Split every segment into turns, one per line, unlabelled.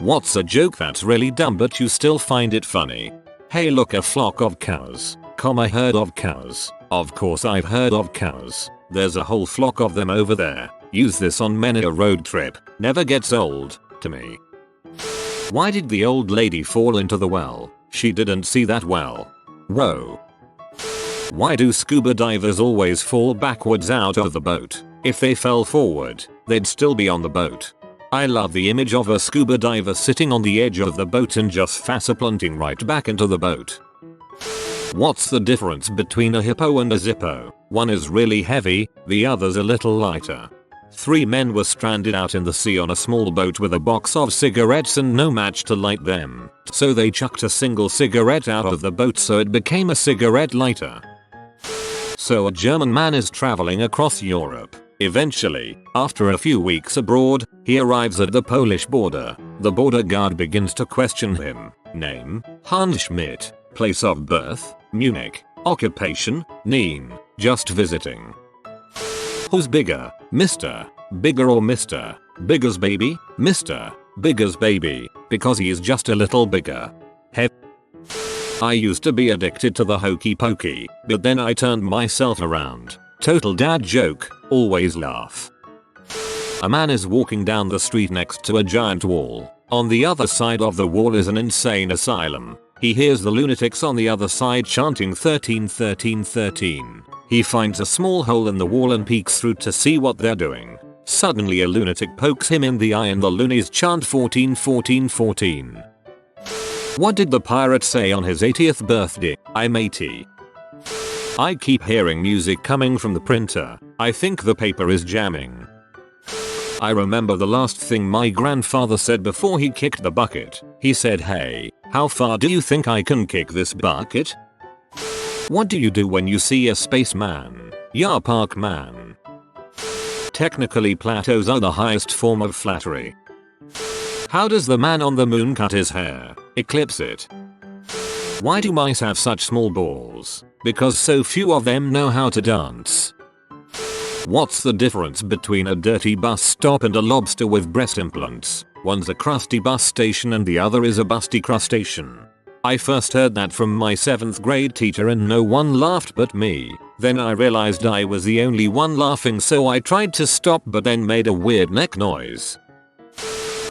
What's a joke that's really dumb but you still find it funny? Hey, look, a flock of cows, a herd of cows. Of course I've heard of cows. There's a whole flock of them over there. Use this on many a road trip. Never gets old to me. Why did the old lady fall into the well? She didn't see that well. Row. Why do scuba divers always fall backwards out of the boat? If they fell forward, they'd still be on the boat. I love the image of a scuba diver sitting on the edge of the boat and just face-planting right back into the boat. What's the difference between a hippo and a zippo? One is really heavy, the other's a little lighter. 3 men were stranded out in the sea on a small boat with a box of cigarettes and no match to light them. So they chucked a single cigarette out of the boat so it became a cigarette lighter. So a German man is traveling across Europe. Eventually, after a few weeks abroad, he arrives at the Polish border. The border guard begins to question him. Name: Hans Schmidt. Place of birth: Munich. Occupation: name. Just visiting. Who's bigger, Mr. Bigger or Mr. Bigger's baby? Mr. Bigger's baby, because he is just a little bigger. I used to be addicted to the hokey pokey, but then I turned myself around. Total dad joke, always laugh. A man is walking down the street next to a giant wall. On the other side of the wall is an insane asylum. He hears the lunatics on the other side chanting 13 13 13. He finds a small hole in the wall and peeks through to see what they're doing. Suddenly a lunatic pokes him in the eye and the loonies chant 14 14 14. What did the pirate say on his 80th birthday? I'm 80. I keep hearing music coming from the printer. I think the paper is jamming. I remember the last thing my grandfather said before he kicked the bucket. He said, "Hey, how far do you think I can kick this bucket?" What do you do when you see a spaceman? Ya park man. Technically plateaus are the highest form of flattery. How does the man on the moon cut his hair? Eclipse it. Why do mice have such small balls? Because so few of them know how to dance. What's the difference between a dirty bus stop and a lobster with breast implants? One's a crusty bus station and the other is a busty crustacean. I first heard that from my 7th grade teacher and no one laughed but me. Then I realized I was the only one laughing, so I tried to stop but then made a weird neck noise.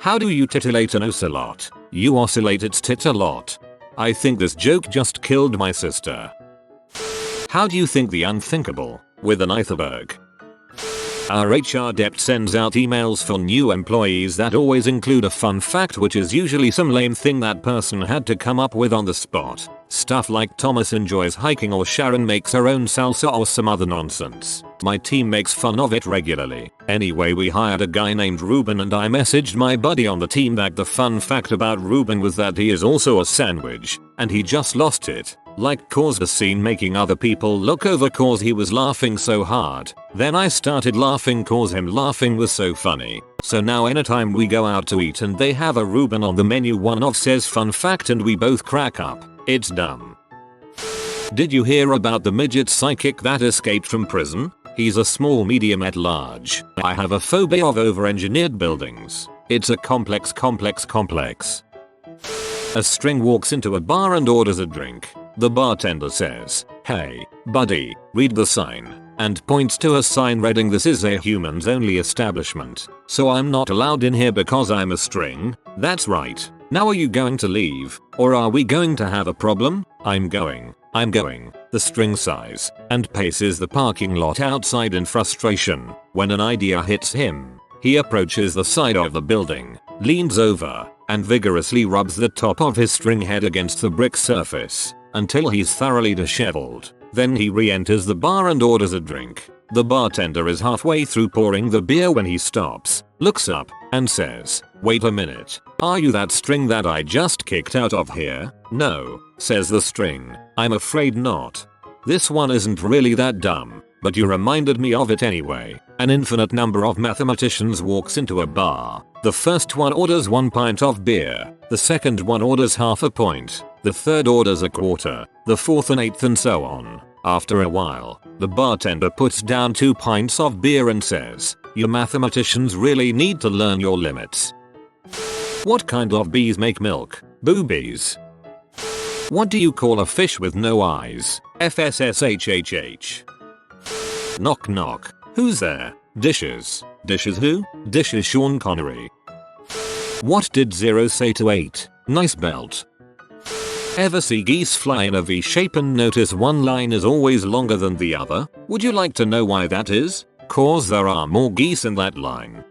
How do you titillate an ocelot? You oscillate its tit a lot. I think this joke just killed my sister. How do you think the unthinkable? With an iceberg. Our HR dept sends out emails for new employees that always include a fun fact, which is usually some lame thing that person had to come up with on the spot. Stuff like Thomas enjoys hiking or Sharon makes her own salsa or some other nonsense. My team makes fun of it regularly. Anyway, we hired a guy named Ruben and I messaged my buddy on the team that the fun fact about Ruben was that he is also a sandwich, and he just lost it. Like caused a scene making other people look over cause he was laughing so hard. Then I started laughing cause him laughing was so funny. So now anytime we go out to eat and they have a Reuben on the menu, one of says fun fact and we both crack up. It's dumb. Did you hear about the midget psychic that escaped from prison? He's a small medium at large. I have a phobia of over-engineered buildings. It's a complex. A string walks into a bar and orders a drink. The bartender says, "Hey, buddy, read the sign," and points to a sign reading, "This is a humans only establishment, so I'm not allowed in here because I'm a string." That's right. Now are you going to leave, or are we going to have a problem? I'm going. The string sighs and paces the parking lot outside in frustration when an idea hits him. He approaches the side of the building, leans over, and vigorously rubs the top of his string head against the brick surface until he's thoroughly disheveled. Then he re-enters the bar and orders a drink. The bartender is halfway through pouring the beer when he stops, looks up, and says, "Wait a minute. Are you that string that I just kicked out of here?" "No," says the string. "I'm afraid not. This one isn't really that dumb, but you reminded me of it anyway." An infinite number of mathematicians walks into a bar. The first one orders 1 pint of beer. The second one orders half a pint. The third orders a quarter. The fourth an eighth, and so on. After a while, the bartender puts down 2 pints of beer and says, "You mathematicians really need to learn your limits." What kind of bees make milk? Boobies. What do you call a fish with no eyes? FSSHHH. Knock knock. Who's there? Dishes. Dishes who? Dishes Sean Connery. What did 0 say to 8? Nice belt. Ever see geese fly in a V shape and notice one line is always longer than the other? Would you like to know why that is? Cause there are more geese in that line.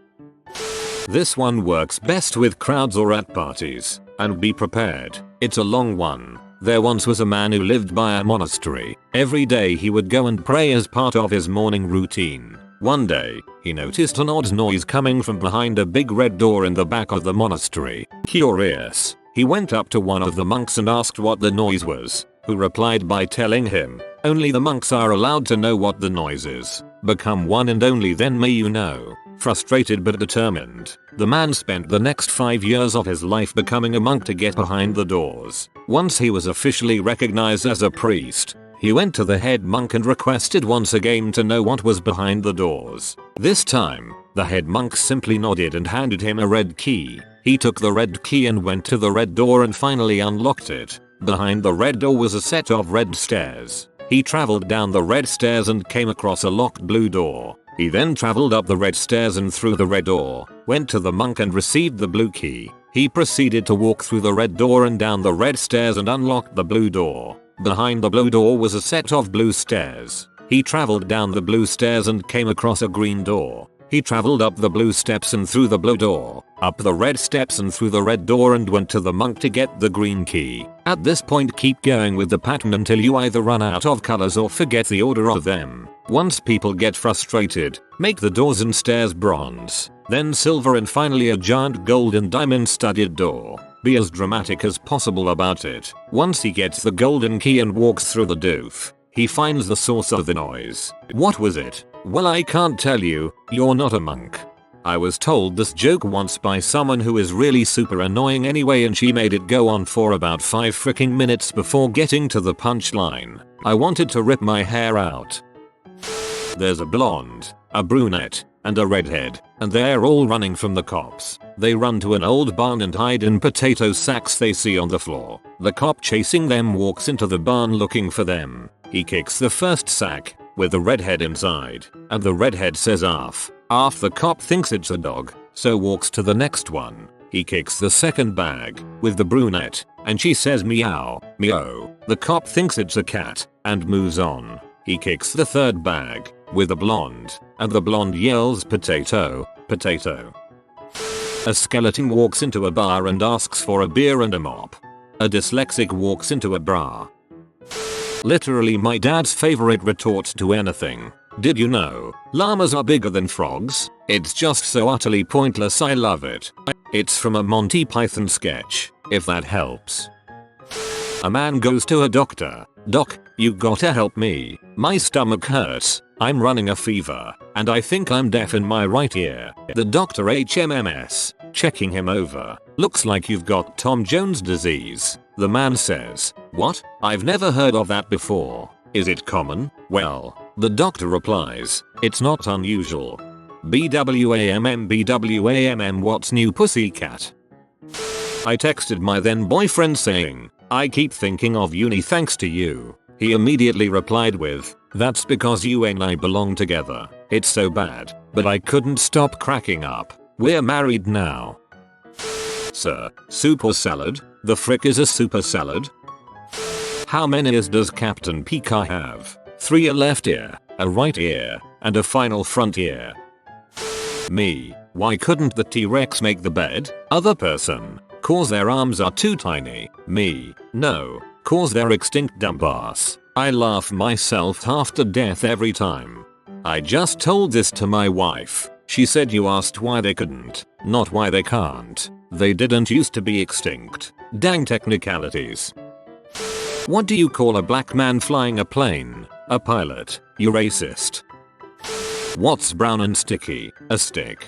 This one works best with crowds or at parties. And be prepared, it's a long one. There once was a man who lived by a monastery. Every day he would go and pray as part of his morning routine. One day, he noticed an odd noise coming from behind a big red door in the back of the monastery. Curious, he went up to one of the monks and asked what the noise was, who replied by telling him, "Only the monks are allowed to know what the noise is. Become one and only then may you know." Frustrated but determined, the man spent the next 5 years of his life becoming a monk to get behind the doors. Once he was officially recognized as a priest, he went to the head monk and requested once again to know what was behind the doors. This time, the head monk simply nodded and handed him a red key. He took the red key and went to the red door and finally unlocked it. Behind the red door was a set of red stairs. He traveled down the red stairs and came across a locked blue door. He then traveled up the red stairs and through the red door, went to the monk and received the blue key. He proceeded to walk through the red door and down the red stairs and unlocked the blue door. Behind the blue door was a set of blue stairs. He traveled down the blue stairs and came across a green door. He traveled up the blue steps and through the blue door, up the red steps and through the red door and went to the monk to get the green key. At this point keep going with the pattern until you either run out of colors or forget the order of them. Once people get frustrated, make the doors and stairs bronze, then silver and finally a giant gold and diamond studded door. Be as dramatic as possible about it. Once he gets the golden key and walks through the doof, he finds the source of the noise. What was it? Well, I can't tell you, you're not a monk. I was told this joke once by someone who is really super annoying anyway and she made it go on for about 5 freaking minutes before getting to the punchline. I wanted to rip my hair out. There's a blonde, a brunette, and a redhead, and they're all running from the cops. They run to an old barn and hide in potato sacks they see on the floor. The cop chasing them walks into the barn looking for them. He kicks the first sack, with the redhead inside, and the redhead says arf. Arf. The cop thinks it's a dog, so walks to the next one. He kicks the second bag, with the brunette, and she says meow, meow. The cop thinks it's a cat, and moves on. He kicks the third bag, with the blonde, and the blonde yells potato, potato. A skeleton walks into a bar and asks for a beer and a mop. A dyslexic walks into a bra. Literally my dad's favorite retort to anything. Did you know llamas are bigger than frogs? It's just so utterly pointless, I love it. It's from a Monty Python sketch, if that helps. A man goes to a doctor. Doc, you gotta help me. My stomach hurts. I'm running a fever, and I think I'm deaf in my right ear. The doctor HMMS, checking him over. Looks like you've got Tom Jones disease. The man says, what? I've never heard of that before. Is it common? Well, the doctor replies, it's not unusual. BWAMM what's new pussycat? I texted my then boyfriend saying, I keep thinking of uni thanks to you. He immediately replied with, that's because you and I belong together. It's so bad, but I couldn't stop cracking up. We're married now. Sir, super salad? The frick is a super salad? How many ears does Captain Pika have? 3, a left ear, a right ear, and a final front ear. Me, why couldn't the T-Rex make the bed? Other person, cause their arms are too tiny. Me, no, cause they're extinct dumbass. I laugh myself half to death every time. I just told this to my wife. She said you asked why they couldn't, not why they can't. They didn't used to be extinct. Dang technicalities. What do you call a black man flying a plane? A pilot. You racist. What's brown and sticky? A stick.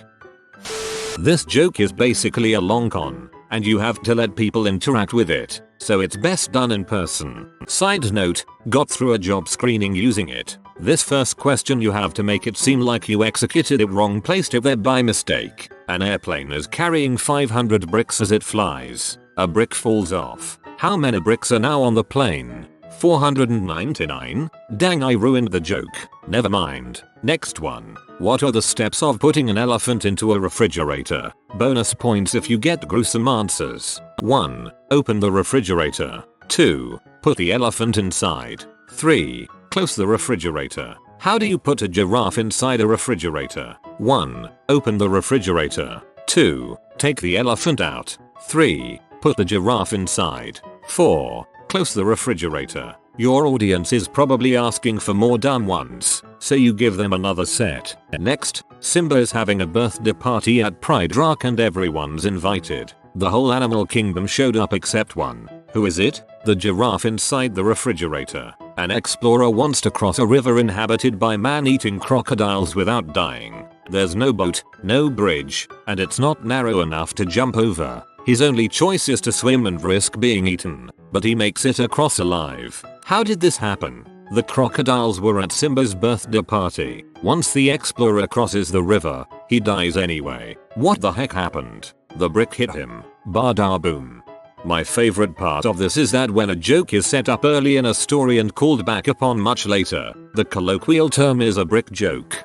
This joke is basically a long con, and you have to let people interact with it, so it's best done in person. Side note, got through a job screening using it. This first question you have to make it seem like you executed it wrong, placed it there by mistake, An airplane is carrying 500 bricks as it flies. A brick falls off. How many bricks are now on the plane? 499? Dang, I ruined the joke. Never mind. Next one. What are the steps of putting an elephant into a refrigerator? Bonus points if you get gruesome answers. 1. Open the refrigerator. 2. Put the elephant inside. 3. Close the refrigerator. How do you put a giraffe inside a refrigerator? 1. Open the refrigerator. 2. Take the elephant out. 3. Put the giraffe inside. 4. Close the refrigerator. Your audience is probably asking for more dumb ones, so you give them another set. Next, Simba is having a birthday party at Pride Rock and everyone's invited. The whole animal kingdom showed up except one. Who is it? The giraffe inside the refrigerator. An explorer wants to cross a river inhabited by man-eating crocodiles without dying. There's no boat, no bridge, and it's not narrow enough to jump over. His only choice is to swim and risk being eaten, but he makes it across alive. How did this happen? The crocodiles were at Simba's birthday party. Once the explorer crosses the river, he dies anyway. What the heck happened? The brick hit him. Bada boom. My favorite part of this is that when a joke is set up early in a story and called back upon much later, the colloquial term is a brick joke.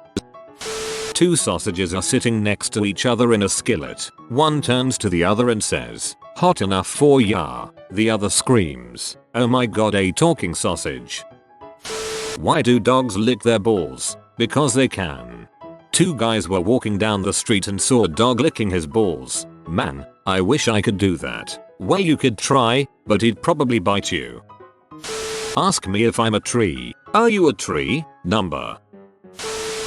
Two sausages are sitting next to each other in a skillet. One turns to the other and says, "Hot enough for ya." The other screams, "Oh my god, a talking sausage." Why do dogs lick their balls? Because they can. Two guys were walking down the street and saw a dog licking his balls. Man, I wish I could do that. Well, you could try, but he'd probably bite you. Ask me if I'm a tree. Are you a tree? Number.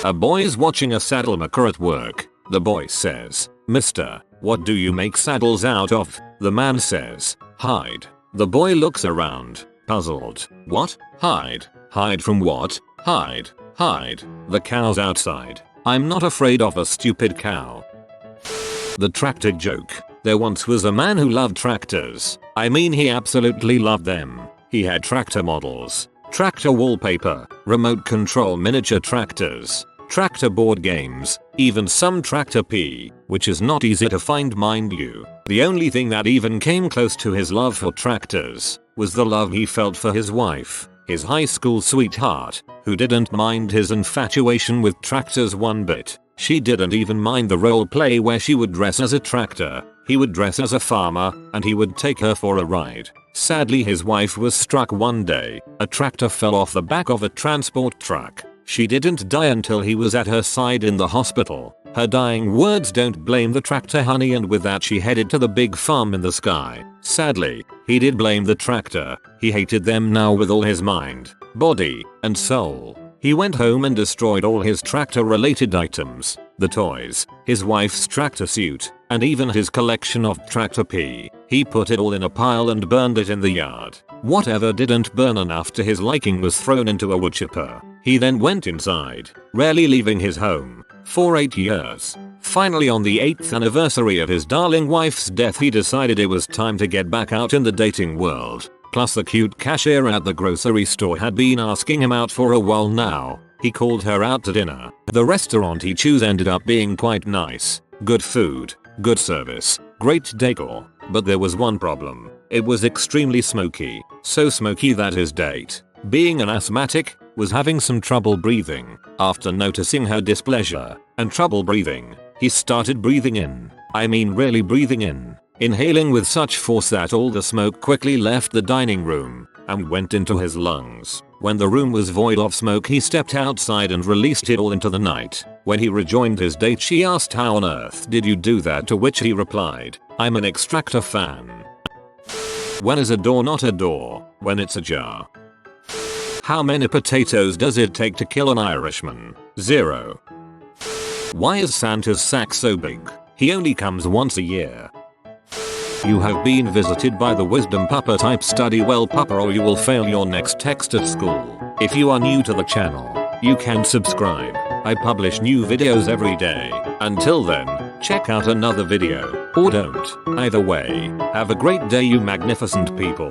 A boy is watching a saddle maker at work. The boy says, "Mister, what do you make saddles out of?" The man says, "Hide." The boy looks around, puzzled. What? Hide? Hide from what? Hide. Hide. The cow's outside. I'm not afraid of a stupid cow. The tractor joke. There once was a man who loved tractors. I mean, he absolutely loved them. He had tractor models, tractor wallpaper, remote control miniature tractors, tractor board games, even some tractor pee, which is not easy to find, mind you. The only thing that even came close to his love for tractors was the love he felt for his wife, his high school sweetheart, who didn't mind his infatuation with tractors one bit. She didn't even mind the role play where she would dress as a tractor, he would dress as a farmer, and he would take her for a ride. Sadly, his wife was struck one day. A tractor fell off the back of a transport truck. She didn't die until he was at her side in the hospital. Her dying words, "Don't blame the tractor, honey," and with that she headed to the big farm in the sky. Sadly, he did blame the tractor. He hated them now with all his mind, body, and soul. He went home and destroyed all his tractor related items, the toys, his wife's tractor suit, and even his collection of tractor pee. He put it all in a pile and burned it in the yard. Whatever didn't burn enough to his liking was thrown into a wood chipper. He then went inside, rarely leaving his home, for 8 years. Finally, on the 8th anniversary of his darling wife's death, he decided it was time to get back out in the dating world. Plus, the cute cashier at the grocery store had been asking him out for a while now. He called her out to dinner. The restaurant he chose ended up being quite nice. Good food, good service, great decor. But there was one problem. It was extremely smoky. So smoky that his date, being an asthmatic, was having some trouble breathing. After noticing her displeasure and trouble breathing, he started breathing in. I mean, really breathing in. Inhaling with such force that all the smoke quickly left the dining room and went into his lungs. When the room was void of smoke, he stepped outside and released it all into the night. When he rejoined his date, she asked, "How on earth did you do that?" To which he replied, "I'm an Extractor fan." When is a door not a door? When it's a jar. How many potatoes does it take to kill an Irishman? 0. Why is Santa's sack so big? He only comes once a year. You have been visited by the wisdom pupper type. Study well, pupper, or you will fail your next text at school. If you are new to the channel, you can subscribe. I publish new videos every day. Until then, check out another video, or don't. Either way, have a great day, you magnificent people.